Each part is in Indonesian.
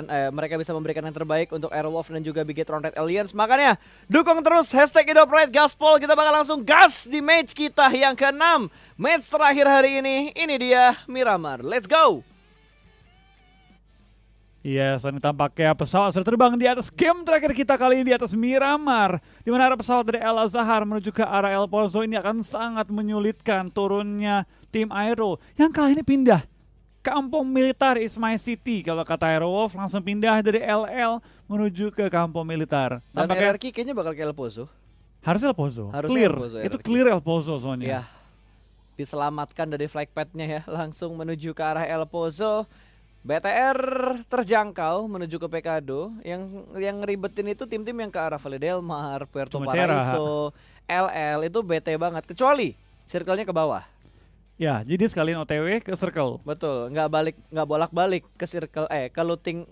mereka bisa memberikan yang terbaik untuk Airwolf dan juga Big Hit Rounded Aliens. Makanya dukung terus hashtag Idopride Gaspol. Kita bakal langsung gas di match kita yang ke-6. Match terakhir hari ini dia Miramar. Let's go! Iya, saat ini tampaknya pesawat sudah terbang di atas game terakhir kita kali ini di atas Miramar. Di mana arah pesawat dari El Azhar menuju ke arah El Pozo ini akan sangat menyulitkan turunnya tim Aero. Yang kali ini pindah. Kampung Militer is my city. Kalau kata Aerowolf langsung pindah dari LL menuju ke Kampung Militer. Dan RRQ kayaknya bakal ke El Pozo. Harusnya El Pozo. Harusnya Clear. El Pozo, Itu RRQ. clear El Pozo soalnya. Ya, diselamatkan dari flag padnya ya. Langsung menuju ke arah El Pozo. BTR terjangkau menuju ke Pekado. Yang ribetin itu tim-tim yang ke arah Valle del Mar, Puerto Cuma Paraiso, LL itu BT banget. Kecuali circle-nya ke bawah. Ya, jadi sekalian OTW ke circle. Betul, nggak bolak-balik ke circle, ke looting,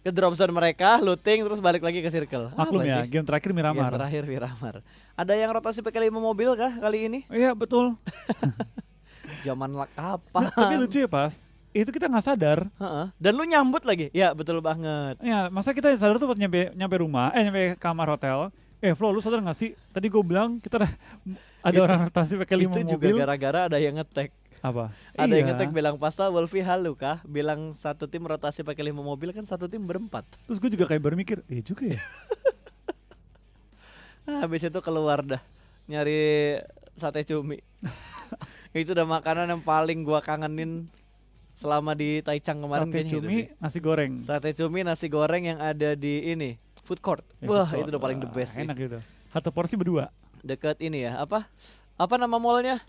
ke drop zone mereka, looting terus balik lagi ke circle. Maklum Apa ya, sih? game terakhir Game Miramar. terakhir Miramar. Ada yang rotasi pakai 5 mobil kah kali ini? Iya, betul. Zaman kapan? Nah, tapi lucu ya pas. Itu kita nggak sadar. Heeh. Dan lu nyambut lagi? Ya betul banget. Ya, masa kita sadar tuh pas nyampe rumah, nyampe kamar hotel. Flo, lu sadar nggak sih? Tadi gue bilang kita ada orang rotasi pakai 5 Itu juga mobil. gara-gara ada yang ngetek. Apa? Ada yang Iya. ngetek bilang pasta Wolfie halu kah? Bilang satu tim rotasi pakai 5 mobil kan satu tim berempat. Terus gue juga kayak bermikir, juga ya. Habis itu keluar dah nyari sate cumi. Itu udah makanan yang paling gua kangenin selama di Taichung kemarin Sate kayaknya itu cumi, sih. nasi goreng. Sate cumi nasi goreng yang ada di ini food court. Ya, Wah, betul. itu udah paling the best sih. Enak gitu. Satu porsi berdua. Deket ini ya, apa nama mallnya?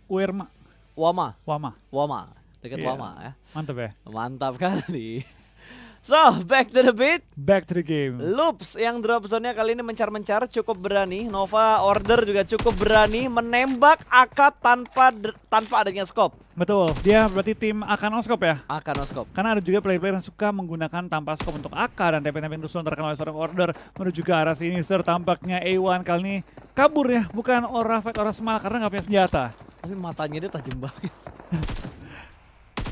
Uerma, Wama. Wama. Deket Iya. Wama ya. Mantap ya. Mantap kali. So, back to the beat. Back to the game. Loops yang drop zone-nya kali ini mencar-mencar cukup berani. Nova Order juga cukup berani menembak AK tanpa adanya scope. Betul, dia berarti tim akan oskop ya. AK no scope. Karena ada juga player-player yang suka menggunakan tanpa scope untuk AK dan TP-TP terus terkenal oleh seorang Order menuju ke arah Sinister. Tampaknya A1 kali ini kabur ya, bukan Aura Fight Aura Smile karena nggak punya senjata. Tapi matanya dia tajam banget.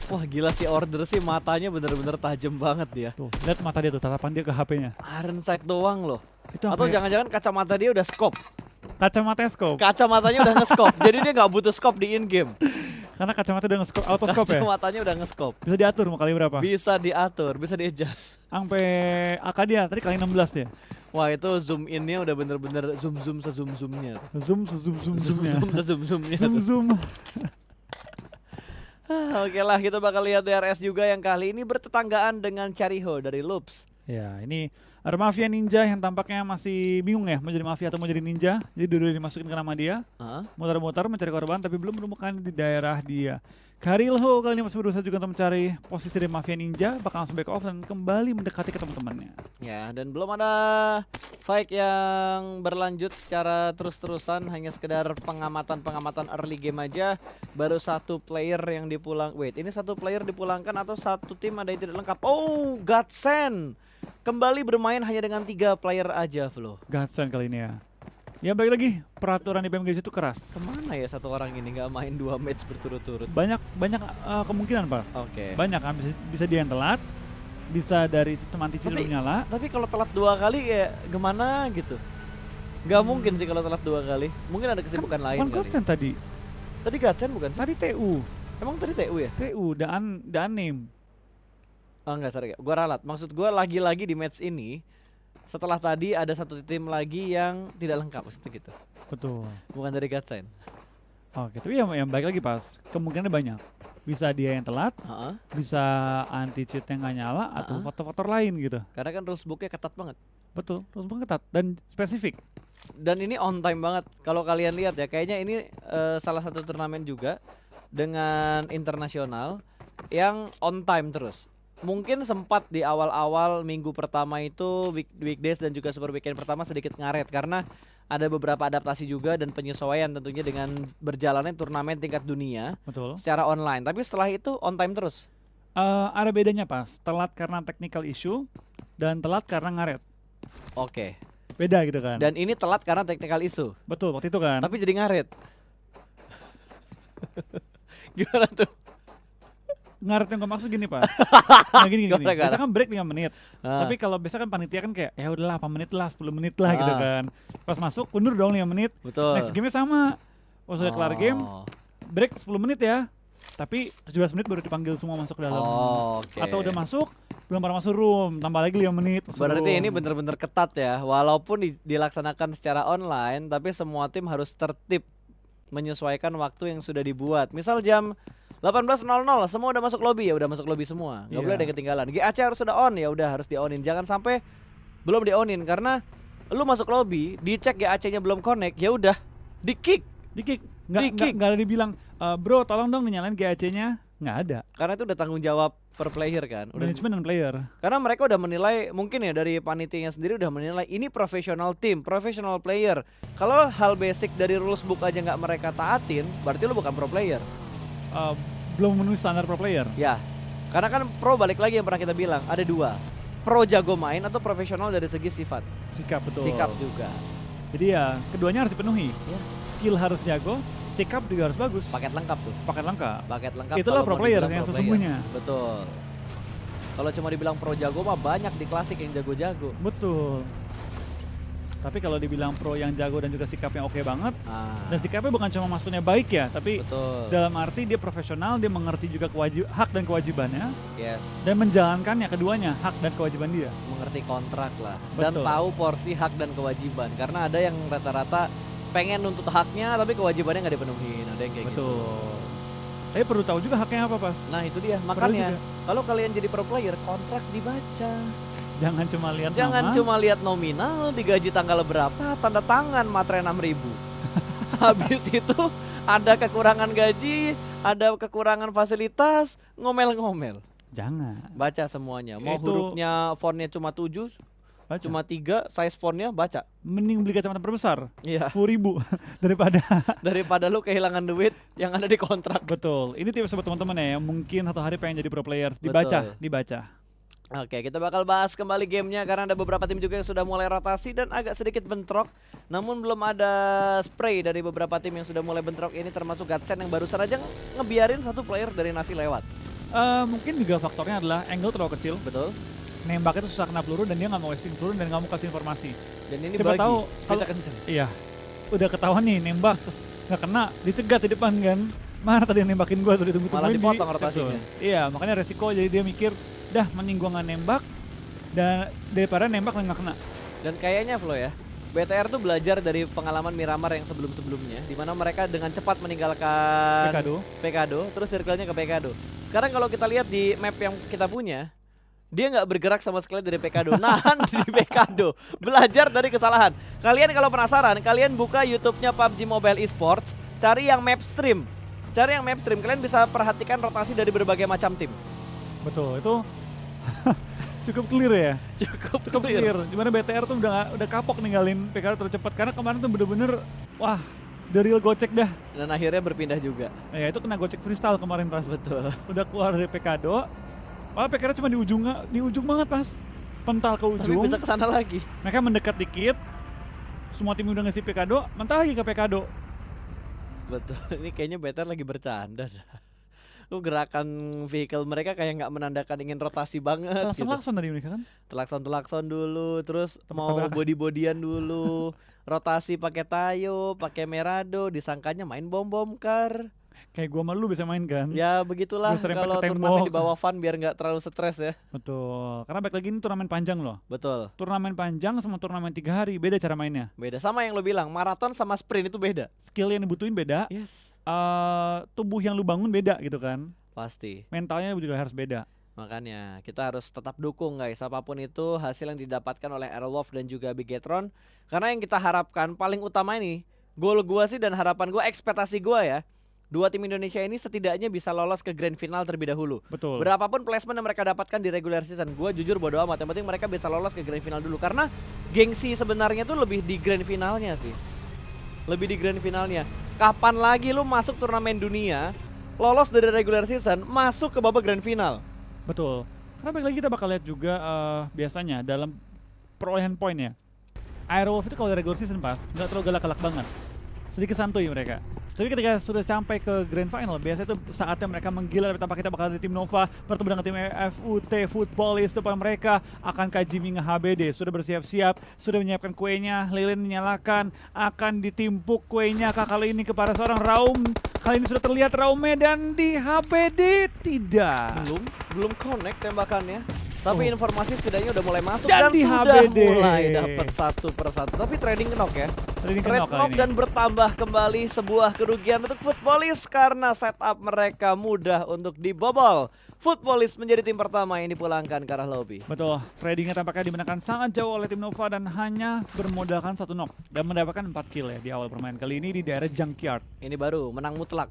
Wah gila sih Order sih, matanya bener-bener tajam banget dia. Tuh, lihat mata dia tuh, tatapan dia ke HP-nya. Iron sight doang loh. Itu Atau sampai jangan-jangan kacamata dia udah scope. kacamata scope. Kacamatanya udah nge-scope. Jadi dia nggak butuh scope di in-game. Karena kacamata udah nge-scope, auto scope ya. Kacamatanya udah nge-scope. Bisa diatur mau kali berapa. Bisa diatur, bisa di-adjust. Sampai AK dia tadi kali 16 ya. Wah itu zoom in-nya udah bener-bener zoom-zoom se-zoom-zoomnya. Zoom se-zoom-zoomnya. Zoom se-zoom-zoomnya. Zoom. Oke lah, kita bakal lihat DRS juga yang kali ini bertetanggaan dengan Chariho dari Loops. Ya, ini ada Mafia Ninja yang tampaknya masih bingung ya mau jadi Mafia atau mau jadi Ninja. Jadi dulu dimasukin ke nama dia. Muter-muter mencari korban tapi belum menemukan di daerah dia. Karilho kali ini masih berusaha juga untuk mencari posisi dari Mafia Ninja, bakal langsung back off dan kembali mendekati ke teman-temannya. Ya, dan belum ada fight yang berlanjut secara terus-terusan, hanya sekedar pengamatan early game aja. Baru satu player yang ini satu player dipulangkan atau satu tim ada yang tidak lengkap. Oh, Godsend kembali bermain hanya dengan 3 player aja, Flo. Godsend kali ini ya. Ya balik lagi, peraturan di PMGC itu keras. Kemana ya satu orang ini nggak main 2 match berturut-turut? Banyak kemungkinan pas. Oke. Banyak kan, bisa dia yang telat, bisa dari sistem anti cheat belum nyala. Tapi kalau telat 2 kali ya gimana gitu? Nggak mungkin sih kalau telat 2 kali. Mungkin ada kesibukan lain kali. Godsend tadi. Tadi Godsend bukan sih? Tadi TU. Emang tadi TU ya? TU dan name. Oh enggak, sorry. Gua ralat. Maksud gua lagi-lagi di match ini setelah tadi ada satu tim lagi yang tidak lengkap, maksudnya gitu. Betul. Bukan dari Godsend. Oke, tapi yang baik lagi pas, kemungkinannya banyak. Bisa dia yang telat, bisa anti cheat yang nggak nyala, atau faktor-faktor lain gitu. Karena kan rulesbooknya ketat banget. Betul, terus ketat dan spesifik. Dan ini on time banget. Kalau kalian lihat ya, kayaknya ini salah satu turnamen juga dengan internasional yang on time terus. Mungkin sempat di awal-awal minggu pertama itu weekdays dan juga super weekend pertama sedikit ngaret karena ada beberapa adaptasi juga dan penyesuaian tentunya dengan berjalannya turnamen tingkat dunia. Betul. Secara online. Tapi setelah itu on time terus. Ada bedanya pas, telat karena technical issue dan telat karena ngaret. Oke. Beda gitu kan. Dan ini telat karena technical issue. Betul, waktu itu kan. Tapi jadi ngaret. Gimana tuh? Ngaret yang gue maksud gini pas. Nah gini. Gimana? Biasa kan break 5 menit. Ah. Tapi kalau biasa kan panitia kan kayak ya udahlah 8 menit lah, 10 menit lah gitu Ah. kan. Pas masuk undur dong 5 menit. Betul. Next game-nya sama. Pas udah kelar game, Oh. break 10 menit ya. Tapi 17 menit baru dipanggil semua masuk ke dalam. Oh, oke. Atau udah masuk, belum pernah masuk room, tambah lagi 5 menit. masuk Berarti room. ini bener-bener ketat ya. Walaupun dilaksanakan secara online, tapi semua tim harus tertib menyesuaikan waktu yang sudah dibuat. Misal jam 18.00 semua udah masuk lobby, ya udah masuk lobby semua. Nggak Iya. boleh ada yang ketinggalan. GAC harus sudah on, ya udah harus di-onin. Jangan sampai belum di-onin karena lu masuk lobby, dicek GAC-nya belum connect, ya udah di-kick. Di-kick. Di-kick. Nggak ada dibilang, bro tolong dong dinyalain GAC-nya. Nggak ada. Karena itu udah tanggung jawab per player kan. Udah, Manajemen dan player. karena mereka udah menilai, mungkin ya dari panitianya sendiri udah menilai ini professional team, professional player. Kalau hal basic dari rules book aja nggak mereka taatin, berarti lu bukan pro player. Belum memenuhi standar pro player. Ya, karena kan pro balik lagi yang pernah kita bilang, ada dua. Pro jago main atau profesional dari segi sifat. Sikap betul. Sikap juga. Jadi ya keduanya harus dipenuhi. Ya. Skill harus jago, sikap juga harus bagus. Paket lengkap tuh. Paket lengkap. Paket lengkap. Itulah kalau pro mau player dibilang yang pro sesungguhnya. Betul. Kalau cuma dibilang pro jago mah banyak di klasik yang jago-jago. Betul. Tapi kalau dibilang pro yang jago dan juga sikapnya oke banget, Ah, dan sikapnya bukan cuma maksudnya baik ya, tapi betul. dalam arti dia profesional, dia mengerti juga hak dan kewajibannya, Yes. dan menjalankannya keduanya, hak dan kewajiban dia. Mengerti kontrak lah dan Betul. tahu porsi hak dan kewajiban, karena ada yang rata-rata pengen nuntut haknya tapi kewajibannya nggak dipenuhin, ada yang kayak gitu. Betul. Tapi perlu tahu juga haknya apa pas. Nah itu dia, Perlu makanya juga. kalau kalian jadi pro player, kontrak dibaca. Jangan cuma lihat Jangan nama. cuma lihat nominal, digaji tanggal berapa, tanda tangan materai 6.000. Habis itu ada kekurangan gaji, ada kekurangan fasilitas, ngomel-ngomel. Jangan. Baca semuanya. Mau Itu- hurufnya fontnya cuma 7, Baca. cuma 3, size fontnya baca. Mending beli kacamata perbesar Iya. 10.000 daripada. Daripada lu kehilangan duit yang ada di kontrak. Betul. Ini tips buat teman-teman ya, yang mungkin satu hari pengen jadi pro player. Dibaca, Betul. dibaca. Oke, kita bakal bahas kembali gamenya karena ada beberapa tim juga yang sudah mulai rotasi dan agak sedikit bentrok. Namun belum ada spray dari beberapa tim yang sudah mulai bentrok ini, termasuk Godsend yang barusan aja ngebiarin satu player dari Navi lewat. Mungkin juga faktornya adalah angle terlalu kecil. Betul. Nembaknya tuh susah kena peluru dan dia nggak mau wasting peluru dan nggak mau kasih informasi. Dan ini Siapa bagi tahu speednya kalau- kenceng. Iya, udah ketahuan nih nembak nggak kena, dicegat di depan kan. Mana tadi yang nembakin gua tuh ditunggu-tungguin. Malah dipotong rotasinya. Betul. Iya, makanya resiko jadi dia mikir, dah mending gua nggak nembak dan daripada nembak dan nggak kena. Dan kayaknya Flo ya, BTR tuh belajar dari pengalaman Miramar yang sebelum-sebelumnya, di mana mereka dengan cepat meninggalkan Pekado, terus circle-nya ke Pekado. Sekarang kalau kita lihat di map yang kita punya, dia nggak bergerak sama sekali dari Pekado, nahan di Pekado. Belajar dari kesalahan. Kalian kalau penasaran, kalian buka YouTube-nya PUBG Mobile Esports, cari yang map stream. Cari yang map stream, kalian bisa perhatikan rotasi dari berbagai macam tim. Betul, itu cukup clear ya. Cukup Clear. Dimana BTR tuh udah kapok ninggalin PKD terlalu cepat karena kemarin tuh bener-bener wah, dari real gocek dah. Dan akhirnya berpindah juga. Ya itu kena gocek freestyle kemarin pas. Betul. Udah keluar dari PKD. Malah PKD cuma di ujung banget pas. Pental ke Tapi ujung. bisa kesana lagi. Mereka mendekat dikit. Semua tim udah ngasih PKD, mental lagi ke PKD. Betul, ini kayaknya BTR lagi bercanda dah. Lu gerakan vehicle mereka kayak nggak menandakan ingin rotasi banget gitu. Langsung tadi mereka kan. Telakson dulu, terus Tebak mau tabrakan. body-bodyan dulu. Rotasi pakai Tayo, pakai Merado, disangkanya main bom-bom car. Kayak gua sama lu bisa main kan. Ya begitulah Gua serempet kalau ke turnamen tembok. di bawah fun biar nggak terlalu stres ya. Betul. Karena baik lagi ini turnamen panjang loh. Betul, Turnamen panjang sama turnamen 3 hari beda cara mainnya. beda sama yang lo bilang, maraton sama sprint itu beda. Skill yang dibutuhin beda. Yes, Tubuh yang lu bangun beda gitu kan. pasti. Mentalnya juga harus beda. Makanya kita harus tetap dukung guys, apapun itu hasil yang didapatkan oleh Aerowolf dan juga Bigetron. Karena yang kita harapkan paling utama ini, goal gua sih dan harapan gua, ekspektasi gua ya, dua tim Indonesia ini setidaknya bisa lolos ke grand final terlebih dahulu. Betul. Berapapun placement yang mereka dapatkan di regular season, gua jujur bodo amat, yang penting mereka bisa lolos ke grand final dulu. Karena gengsi sebenarnya tuh lebih di grand finalnya sih. Lebih di grand finalnya. Kapan lagi lu masuk turnamen dunia, lolos dari regular season, masuk ke babak grand final? Betul. Karena baik lagi kita bakal lihat juga biasanya dalam perolehan poin ya. Aerowolf itu kalau regular season pas nggak terlalu galak-galak banget. Sedikit santuy mereka. Tapi ketika sudah sampai ke Grand Final, biasanya itu saatnya mereka menggila, tapi tampaknya kita bakal dari tim Nova bertemu dengan tim FUT Footballist, depan mereka akan Kajimi HBD, sudah bersiap-siap, sudah menyiapkan kuenya, lilin menyalakan, akan ditimpuk kuenya kali ini kepada seorang Raum. Kali ini sudah terlihat Raume dan di HBD tidak. Belum connect tembakannya. Tapi informasi setidaknya udah mulai masuk Dan dan di sudah HBD. mulai dapat satu persatu. Tapi trading knock ya. Trading Red knock kali knock ini. dan bertambah kembali sebuah kerugian untuk Footballist karena setup mereka mudah untuk dibobol. Footballist menjadi tim pertama yang dipulangkan ke arah lobby. Betul, tradingnya tampaknya dimenangkan sangat jauh oleh tim Nova dan hanya bermodalkan 1 knock dan mendapatkan 4 kill ya di awal permainan kali ini di daerah Junkyard. Ini baru menang mutlak.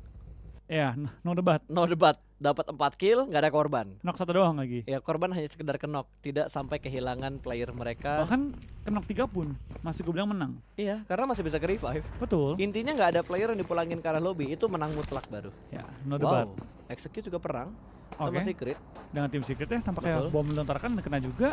Ya, no debat. No debat. Dapat 4 kill, nggak ada korban. Knock 1 doang lagi. Ya korban hanya sekedar kenok, tidak sampai kehilangan player mereka. Bahkan knock 3 pun masih gue bilang menang. Iya, karena masih bisa ke revive. Betul. Intinya nggak ada player yang dipulangin ke arah lobby, itu menang mutlak baru. Ya, no debat. Wow, Execute juga perang sama Oke. Secret. Dengan tim Secret ya tampaknya Betul. bom melontarkan kena juga.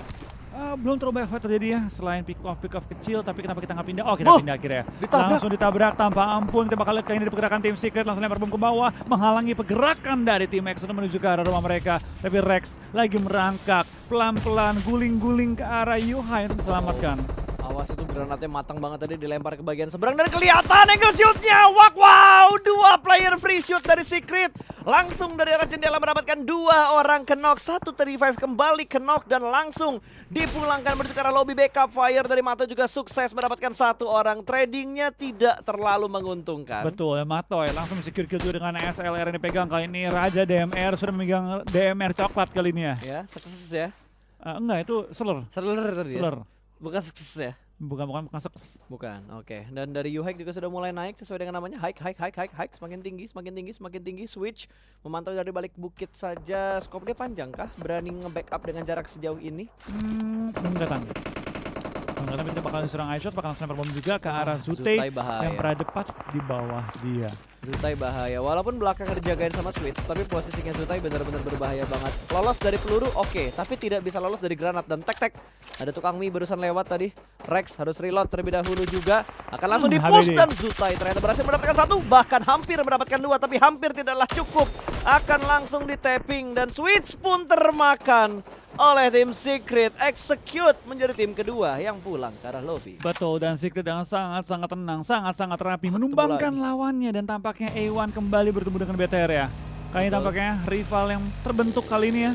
Belum terlalu banyak fight terjadi ya selain pick off kecil, tapi kenapa kita nggak pindah? Oh, kita pindah akhirnya. Ditabrak. Langsung ditabrak tanpa ampun. Kita bakal lihat kali ini dipergerakan tim Secret langsung lempar bom ke bawah menghalangi pergerakan dari tim X untuk menuju ke arah rumah mereka. Tapi Rex lagi merangkak pelan-pelan guling-guling ke arah Yuhai untuk diselamatkan. Awas itu granatnya matang banget tadi dilempar ke bagian seberang dan kelihatan angle shootnya. Wow, 2 player free shoot dari Secret. Langsung dari arah jendela mendapatkan 2 orang knock, 1 revive kembali knock dan langsung dipulangkan menuju ke arah lobby. Backup fire dari Mato juga sukses mendapatkan 1 orang. Tradingnya tidak terlalu menguntungkan. Betul ya, Matoy langsung secure kill juga dengan SLR yang dipegang kali ini. Raja DMR sudah memegang DMR coklat kali ini ya. Ya, sukses ya. Enggak, itu Slur. Seller tadi ya? Slur. Bukan sukses ya? Bukan sukses. Bukan, oke. Dan dari U-Hike juga sudah mulai naik sesuai dengan namanya. Hike. Semakin tinggi. Switch. Memantau dari balik bukit saja. Scope dia panjang kah? Berani nge-backup dengan jarak sejauh ini? Belum datang. Tapi kita bakal diserang iShot, bakal langsung bom juga ke arah Zute Zutai bahaya. yang berada tepat di bawah dia. Zutai bahaya. Walaupun belakang dijagain sama Switch, tapi posisinya Zutai benar-benar berbahaya banget. Lolos dari peluru, oke. Tapi tidak bisa lolos dari granat dan tek. Ada tukang mie barusan lewat tadi. Rex harus reload terlebih dahulu juga. Akan langsung di-push HBD. dan Zutai ternyata berhasil mendapatkan 1. Bahkan hampir mendapatkan 2, tapi hampir tidaklah cukup. Akan langsung di-tapping dan Switch pun termakan oleh tim Secret. Execute menjadi tim kedua yang pulang ke arah lobby. Betul, dan Secret dengan sangat-sangat tenang, sangat-sangat rapi, menumbangkan lawannya dan tampaknya A1 kembali bertemu dengan BTR ya. Kali ini Betul. tampaknya rival yang terbentuk kali ini ya,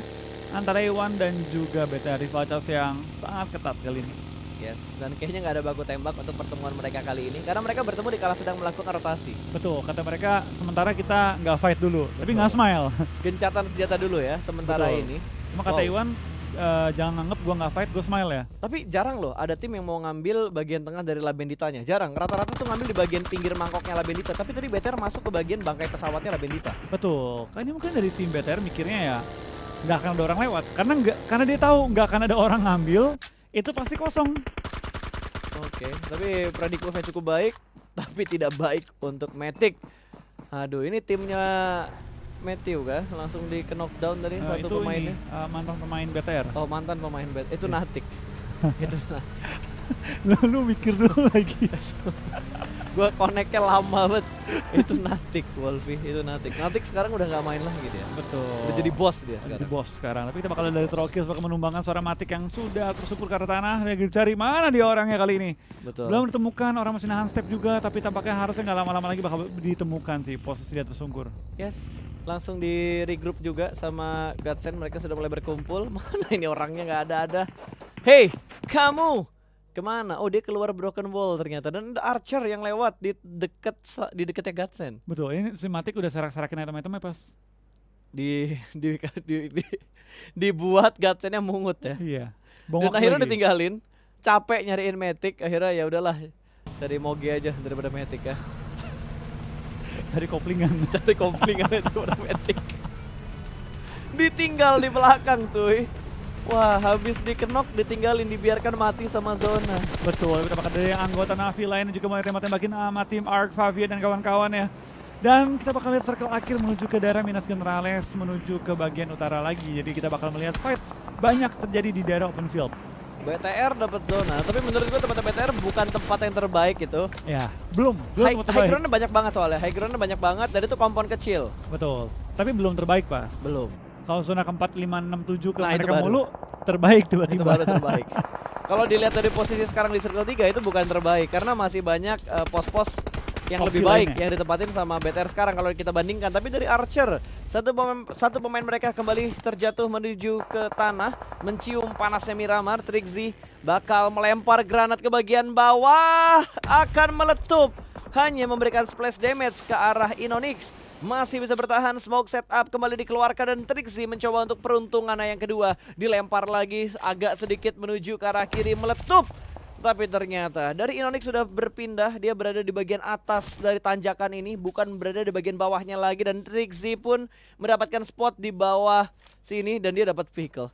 antara A1 dan juga BTR, rivalitas yang sangat ketat kali ini. Yes, dan kayaknya nggak ada baku tembak untuk pertemuan mereka kali ini karena mereka bertemu di kala sedang melakukan rotasi. Betul, kata mereka sementara kita nggak fight dulu, tapi nggak smile. Gencatan senjata dulu ya sementara Betul. ini. Cuma kata Wow. Iwan, jangan nganggep gua nggak fight, gua smile ya. Tapi jarang loh ada tim yang mau ngambil bagian tengah dari Labenditanya. Jarang, rata-rata tuh ngambil di bagian pinggir mangkoknya Labendita. Tapi tadi BTR masuk ke bagian bangkai pesawatnya Labendita. Betul, kayaknya mungkin dari tim BTR mikirnya ya nggak akan ada orang lewat, karena dia tahu nggak akan ada orang ngambil, itu pasti kosong. Oke, tapi prediktifnya cukup baik, tapi tidak baik untuk Matic. Aduh, ini timnya Matthew kah? Langsung di knockdown tadi satu Itu pemainnya. ini, mantan pemain BTR. Oh, mantan pemain bet. Itu Natik. Itu Natik. Lalu mikir dulu lagi. Gua connect-nya lama banget. Itu Natik, Wolfie. Itu Natik. Natik sekarang udah nggak main lagi dia. Betul. Udah jadi bos dia Jadi sekarang. bos sekarang. Tapi kita bakal lihat dari Trokil sebagai menumbangkan seorang Matic yang sudah tersungkur ke arah tanah. Lagi dicari mana dia orangnya kali ini. Betul. Belum ditemukan, orang masih nahan step juga. Tapi tampaknya harusnya nggak lama-lama lagi bakal ditemukan sih posisi dia tersungkur. Yes. Langsung di regroup juga sama Godsend. Mereka sudah mulai berkumpul. Mana ini orangnya nggak ada. Hey, kamu kemana? Oh, dia keluar Broken Wall ternyata. Dan ada Archer yang lewat di dekatnya Godsend. Betul, ini si Matic udah serak-serakin item-itemnya pas. Dibuat Godsend-nya mungut ya. Iya. Dan Bongok akhirnya lagi. ditinggalin. Capek nyariin Matic. Akhirnya ya udahlah. Dari Moge aja daripada Matic ya. Dari koplingan. Dari komplingan daripada Matic. Ditinggal di belakang cuy. Wah, habis dikenok, ditinggalin, dibiarkan mati sama Zona. Betul, kita bakal dari anggota Navi lain juga mulai tembak-tembakin sama tim Ark, Favia dan kawan-kawannya. Dan kita bakal lihat circle akhir menuju ke daerah Minas Generales, menuju ke bagian utara lagi. Jadi kita bakal melihat fight banyak terjadi di daerah open field. BTR dapat zona, tapi menurut gua tempat BTR bukan tempat yang terbaik itu. Ya, belum High tempat terbaik. ground-nya banyak banget soalnya. High ground-nya banyak banget dan itu kompon kecil. Betul. Tapi belum terbaik, Pas. Belum. Kalau zona keempat, 5, 6, 7 ke Nah, itu mereka baru. mulu, terbaik Itu tiba-tiba. baru terbaik. Kalau dilihat dari posisi sekarang di Circle 3 itu bukan terbaik karena masih banyak pos-pos yang Opsi lebih baik lainnya. yang ditempatin sama BTR sekarang kalau kita bandingkan. Tapi dari Archer, satu pemain mereka kembali terjatuh menuju ke tanah, mencium panasnya Miramar. Trixie bakal melempar granat ke bagian bawah, akan meletup, hanya memberikan splash damage ke arah Inonix. Masih bisa bertahan, smoke setup kembali dikeluarkan dan Trixie mencoba untuk peruntungannya yang kedua. Dilempar lagi agak sedikit menuju ke arah kiri, meletup. Tapi ternyata dari Inonix sudah berpindah, dia berada di bagian atas dari tanjakan ini, bukan berada di bagian bawahnya lagi. Dan Trixie pun mendapatkan spot di bawah sini dan dia dapat vehicle.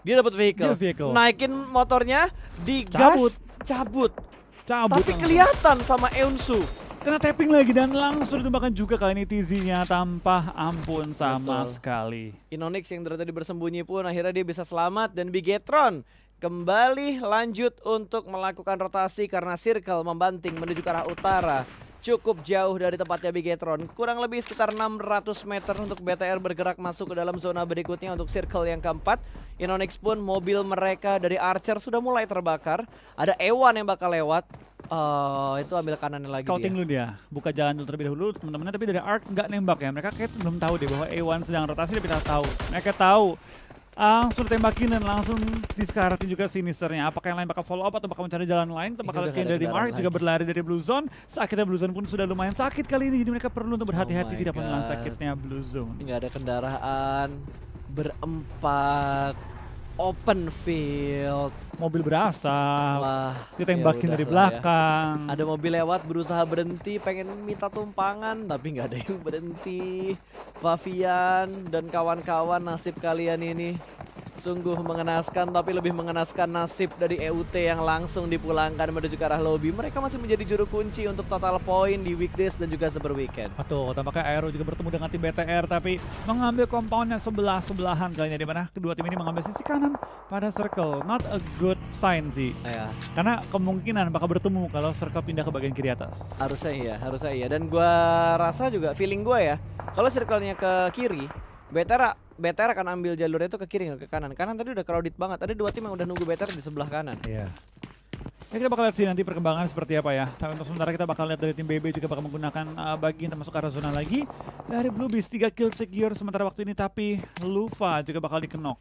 Dia dapat vehicle. Dia vehicle. Naikin motornya, digas, cabut. Cabut Tapi langsung. kelihatan sama Eunsu. Kena tapping lagi dan langsung ditembakkan juga kali ini TZ-nya tanpa ampun sama Betul. sekali. Inonix yang dari tadi bersembunyi pun akhirnya dia bisa selamat dan Bigetron kembali lanjut untuk melakukan rotasi karena Circle membanting menuju ke arah utara. Cukup jauh dari tempatnya Bigetron, kurang lebih sekitar 600 meter untuk BTR bergerak masuk ke dalam zona berikutnya untuk Circle yang keempat. Inonix pun mobil mereka dari Archer sudah mulai terbakar. Ada Ewan yang bakal lewat. Oh, itu ambil kanannya lagi Scouting dia. dulu dia, buka jalan dulu terlebih dahulu teman-temannya, tapi dari Ark nggak nembak ya. Mereka kayak belum tahu deh bahwa A1 sedang rotasi, tapi tidak tahu. Mereka tahu. Langsung tembakin dan langsung diskaratin juga sinisternya. Apakah yang lain bakal follow up atau bakal mencari jalan lain? Atau Ini bakal udah lihat nggak ada dari Mark kendaraan juga lagi. berlari dari Blue Zone. Sakitnya Blue Zone pun sudah lumayan sakit kali ini, jadi mereka perlu untuk berhati-hati my tidak menelan God. sakitnya Blue Zone. Nggak ada kendaraan, berempat, open field. Mobil berasap, Wah, ditembakin ya dari udahlah ya. belakang. Ada mobil lewat berusaha berhenti, pengen minta tumpangan tapi nggak ada yang berhenti. Favian dan kawan-kawan, nasib kalian ini sungguh mengenaskan, tapi lebih mengenaskan nasib dari EUT yang langsung dipulangkan menuju ke arah lobby. Mereka masih menjadi juru kunci untuk total poin di weekdays dan juga super weekend. Betul, tampaknya Aero juga bertemu dengan tim BTR tapi mengambil compound yang sebelah-sebelahan kalinya, di mana kedua tim ini mengambil sisi kanan pada circle. Not a good sign sih. Ya, Karena kemungkinan bakal bertemu kalau circle pindah ke bagian kiri atas. harusnya iya. Dan gua rasa juga feeling gua ya, kalau circle-nya ke kiri, BTR akan ambil jalurnya itu ke kiri nggak ke kanan. Kanan tadi udah crowded banget. Ada dua tim yang udah nunggu BTR di sebelah kanan. Iya. Ya, kita bakal lihat sih nanti perkembangan seperti apa ya. Tapi untuk sementara kita bakal lihat dari tim BB juga bakal menggunakan bagian termasuk arah zona lagi. Dari Blue Beast 3 kill secure sementara waktu ini, tapi Lufa juga bakal dikenok.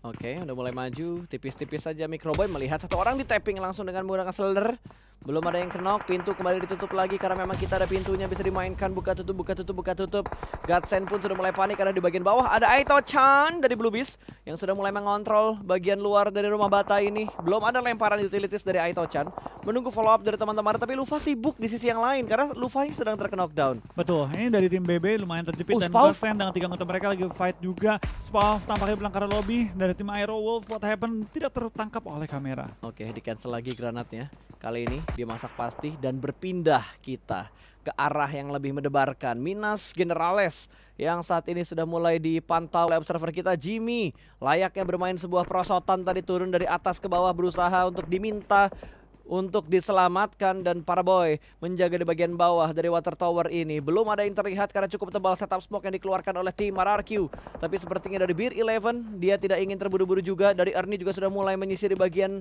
Oke, udah mulai maju, tipis-tipis saja Microboy melihat satu orang di tapping langsung dengan menggunakan Slender. Belum ada yang kenok, pintu kembali ditutup lagi karena memang kita ada pintunya bisa dimainkan, buka tutup, buka tutup, buka tutup. Godsend pun sudah mulai panik karena di bagian bawah ada Aito-chan dari Blue Beast yang sudah mulai mengontrol bagian luar dari rumah bata ini. Belum ada lemparan utilities dari Aito-chan, menunggu follow up dari teman-teman, tapi Lufa sibuk di sisi yang lain karena Lufa ini sedang terknockdown. Betul, ini dari tim BB lumayan terjepit dan Spawn. Godsend dengan 3 anggota mereka lagi fight juga. Spawn tampaknya belangkar lobby dari tim Aero Wolf. What happened tidak tertangkap oleh kamera. Oke, di cancel lagi granatnya. Kali ini dia masak pasti dan berpindah kita ke arah yang lebih mendebarkan. Minas Generales yang saat ini sudah mulai dipantau oleh observer kita, Jimmy. Layaknya bermain sebuah perosotan tadi, turun dari atas ke bawah berusaha untuk diminta untuk diselamatkan, dan para boy menjaga di bagian bawah dari water tower ini. Belum ada yang terlihat karena cukup tebal setup smoke yang dikeluarkan oleh tim RRQ. Tapi sepertinya dari Beer 11 dia tidak ingin terburu-buru juga. Dari Ernie juga sudah mulai menyisir di bagian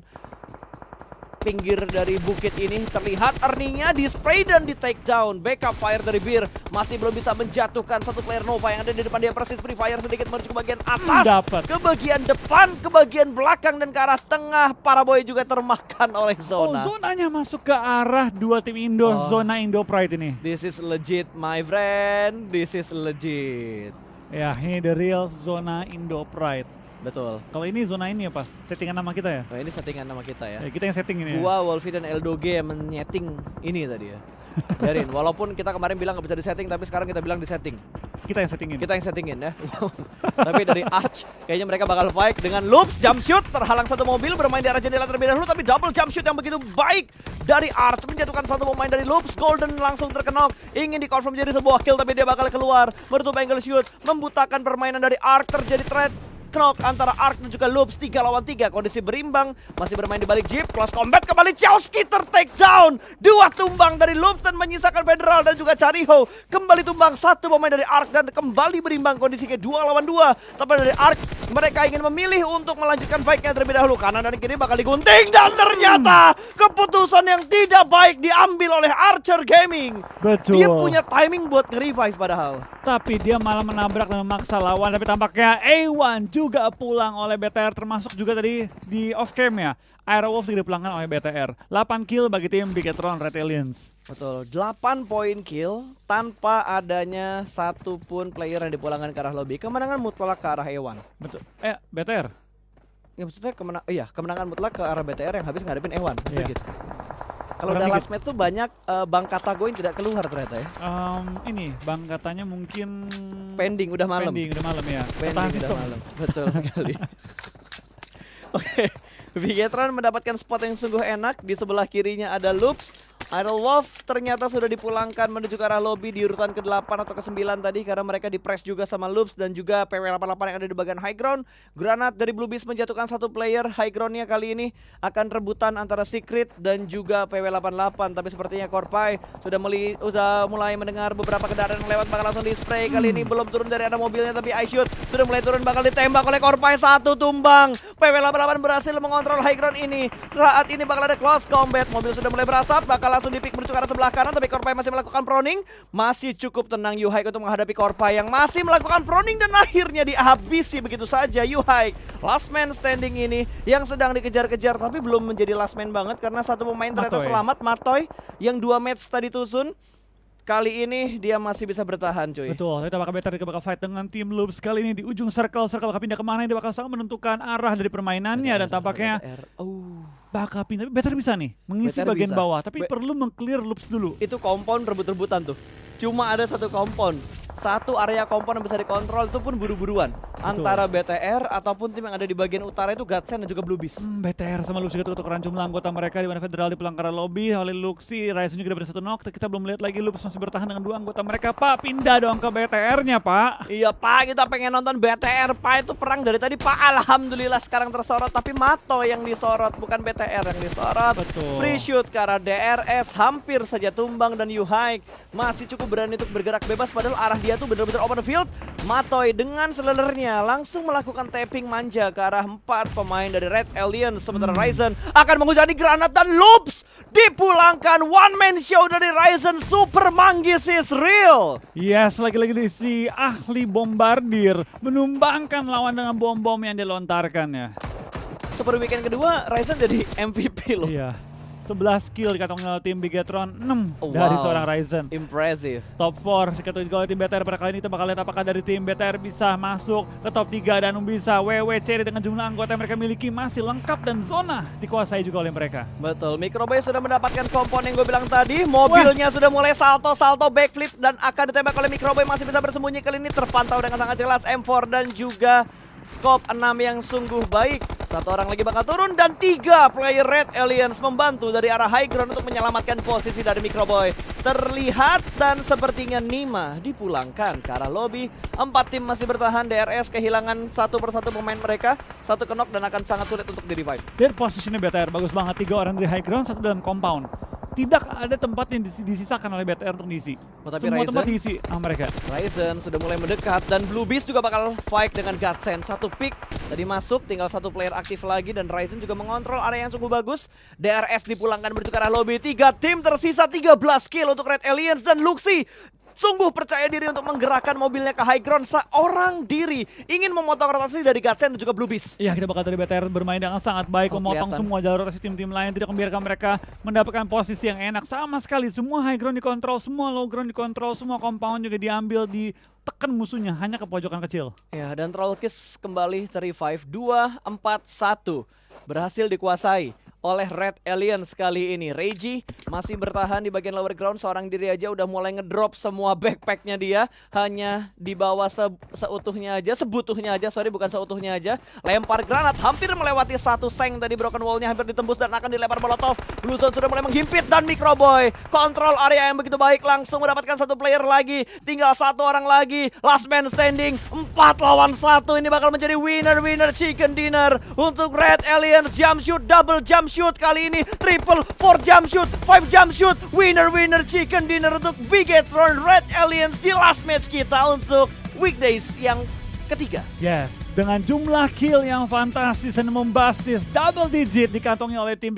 pinggir dari bukit ini. Terlihat Ernie-nya di spray dan di take down. Backup fire dari Beer masih belum bisa menjatuhkan satu player Nova yang ada di depan dia. Persis free fire sedikit menuju ke bagian atas, Dapat. ke bagian depan, ke bagian belakang, dan ke arah tengah. Para boy juga termakan oleh Oh, zona. zonanya masuk ke arah dua tim Indo, Oh. zona Indo Pride ini. This is legit my friend. This is legit. Ya, ini the real zona Indo Pride. Betul. Kalau ini zona ini ya pas, settingan nama kita ya? Nah, ini settingan nama kita ya. Ya, kita yang setting ini ya? Gua, Wolfie, dan Eldoge yang menyeting ini tadi ya. Biarin, walaupun kita kemarin bilang nggak bisa disetting, tapi sekarang kita bilang disetting. Kita yang settingin. Kita yang settingin ya. Tapi dari Arch, kayaknya mereka bakal fight dengan Loops, jump shoot, terhalang satu mobil, bermain di arah jendela terlebih dahulu, tapi double jump shoot yang begitu baik dari Arch, menjatuhkan satu pemain dari Loops. Golden langsung terkenok, ingin dikonfirm jadi sebuah kill, tapi dia bakal keluar, menutup angle shoot, membutakan permainan dari Arch, terjadi threat knock antara Ark dan juga Loops 3 lawan 3. Kondisi berimbang, masih bermain di balik jeep. Close combat kembali Chowski ter-take down. 2 tumbang dari Loops dan menyisakan Federal dan juga Chariho. Kembali tumbang 1 pemain dari Ark dan kembali berimbang kondisi ke 2 lawan 2. Tapi dari Ark mereka ingin memilih untuk melanjutkan fight-nya terlebih dahulu. Kanan dan kiri bakal digunting dan ternyata keputusan yang tidak baik diambil oleh Archer Gaming. Betul. Dia punya timing buat nge-revive padahal. Tapi dia malah menabrak dan memaksa lawan. Tapi tampaknya A1 juga pulang oleh BTR, termasuk juga tadi di off-cam ya. Aerowolf juga dipulangkan oleh BTR. 8 kill bagi tim Bigetron Red Aliens. Betul, 8 poin kill tanpa adanya satu pun player yang dipulangkan ke arah lobby. Kemenangan mutlak ke arah A1. Betul. BTR. Ya maksudnya kemenangan mutlak ke arah BTR yang habis ngadepin A1. Iya. Gitu. Kalau udah last match tuh banyak Bang Katago yang tidak keluar ternyata ya. Ini Bang katanya mungkin Pending udah malam. Pending udah malam ya. Pending udah malam. Betul sekali. Oke. Bigetron mendapatkan spot yang sungguh enak. Di sebelah kirinya ada Loops. Aerowolf ternyata sudah dipulangkan menuju ke arah lobby di urutan ke-8 atau ke-9 tadi karena mereka di-press juga sama Loops dan juga PW88 yang ada di bagian high ground. Granat dari Blue Beast menjatuhkan satu player. High groundnya kali ini akan rebutan antara Secret dan juga PW88. Tapi sepertinya Korpai sudah mulai mendengar beberapa kendaraan yang lewat, bakal langsung di-spray. Kali ini belum turun dari ada mobilnya tapi iShoot sudah mulai turun, bakal ditembak oleh Korpai. 1 tumbang. PW88 berhasil mengontrol high ground ini. Saat ini bakal ada close combat. Mobil sudah mulai berasap, bakal langsung di-pick menuju ke arah sebelah kanan, tapi Korpai masih melakukan proning. Masih cukup tenang Yuhaik untuk menghadapi Korpai yang masih melakukan proning dan akhirnya dihabisi begitu saja. Yuhaik, last man standing ini yang sedang dikejar-kejar tapi belum menjadi last man banget karena satu pemain ternyata selamat, Matoy, yang 2 match tadi tusun. Kali ini dia masih bisa bertahan cuy. Betul, kita bakal bakal fight dengan tim Loops kali ini di ujung circle bakal pindah kemana, dia bakal sangat menentukan arah dari permainannya dan tampaknya bakal pindah. Better bisa nih mengisi BTR bagian bisa. bawah, tapi perlu meng-clear Loops dulu. Itu kompon rebut-rebutan tuh. Cuma ada satu kompon. Satu area kompon yang bisa dikontrol itu pun buru-buruan. Antara BTR ataupun tim yang ada di bagian utara itu Godsend dan juga Blue Beast. BTR sama Loops juga tukeran jumlah anggota mereka di mana Federal dipulang ke arah lobby oleh Luxi. Ryzen juga dapat 1 knock. Kita belum melihat lagi Loops masih bertahan dengan 2 anggota mereka. Pak, pindah dong ke BTR-nya, Pak. Iya, Pak, kita pengen nonton BTR. Pak, itu perang dari tadi, Pak. Alhamdulillah sekarang tersorot, tapi Mato yang disorot, bukan BTR yang disorot. Betul. Free shoot ke arah DRS hampir saja tumbang dan Yuhaik masih cukup berani untuk bergerak bebas padahal arah dia tuh benar-benar open field. Matoy dengan selelernya langsung melakukan tapping manja ke arah 4 pemain dari Red Aliens. Sementara Ryzen akan menghujani granat dan Loops dipulangkan. One man show dari Ryzen. Super Manggis is real. Yes, lagi-lagi si ahli bombardir menumbangkan lawan dengan bom-bom yang dilontarkan ya. Super weekend kedua Ryzen jadi MVP loh. Iya. 11 kill di kantong tim Bigetron, 6 dari seorang Ryzen. Impressive. Top 4 diketahui oleh tim BTR pada kali ini. Kita bakal lihat apakah dari tim BTR bisa masuk ke top 3 dan bisa WWC dengan jumlah anggota yang mereka miliki masih lengkap dan zona dikuasai juga oleh mereka. Betul, Microboy sudah mendapatkan kompon yang gue bilang tadi. Mobilnya sudah mulai salto-salto backflip dan akan ditembak oleh Microboy, masih bisa bersembunyi. Kali ini terpantau dengan sangat jelas M4 dan juga scope 6 yang sungguh baik. 1 orang lagi bakal turun dan 3 player Red Aliens membantu dari arah high ground untuk menyelamatkan posisi dari Microboy. Terlihat dan sepertinya Nima dipulangkan ke arah lobby. 4 tim masih bertahan. DRS kehilangan 1 persatu pemain mereka. 1 kenok dan akan sangat sulit untuk di-revive. Dan posisinya BTR bagus banget, 3 orang di high ground, 1 dalam compound. Tidak ada tempat yang disisakan oleh BTR untuk diisi. Tapi semua Ryzen, tempat diisi mereka. Ryzen sudah mulai mendekat dan Blue Beast juga bakal fight dengan Godsend. 1 pick tadi masuk, tinggal 1 player aktif lagi dan Ryzen juga mengontrol area yang sungguh bagus. DRS dipulangkan menuju ke arah lobby. 3 tim tersisa, 13 kill untuk Red Aliens dan Luxi sungguh percaya diri untuk menggerakkan mobilnya ke high ground seorang diri. Ingin memotong rotasi dari Godsend dan juga Blue Beast. Iya, kita bakal dari BTR bermain dengan sangat baik, memotong semua jalur rotasi tim-tim lain, tidak membiarkan mereka mendapatkan posisi yang enak sama sekali. Semua high ground dikontrol, semua low ground dikontrol, semua compound juga diambil, ditekan musuhnya hanya ke pojokan kecil. Ya, dan Trollkiss kembali ter-revive 2-4-1. Berhasil dikuasai oleh Red Aliens kali ini. Reggie masih bertahan di bagian lower ground, seorang diri aja udah mulai ngedrop semua backpacknya dia. Hanya dibawa seutuhnya aja, sebutuhnya aja, sorry bukan seutuhnya aja. Lempar granat, hampir melewati satu seng tadi, broken wallnya hampir ditembus dan akan dilempar molotov. Blue Zone sudah mulai menghimpit dan Microboy kontrol area yang begitu baik, langsung mendapatkan satu player lagi. Tinggal satu orang lagi, last man standing, 4 lawan 1. Ini bakal menjadi winner chicken dinner untuk Red Aliens. Jump shoot, double jump shoot kali ini, triple, 4 jump shoot, 5 jump shoot. Winner chicken dinner untuk Bigetron Red Aliens di last match kita untuk weekdays yang ketiga. Yes, dengan jumlah kill yang fantastis dan membastis, double digit dikantongi oleh tim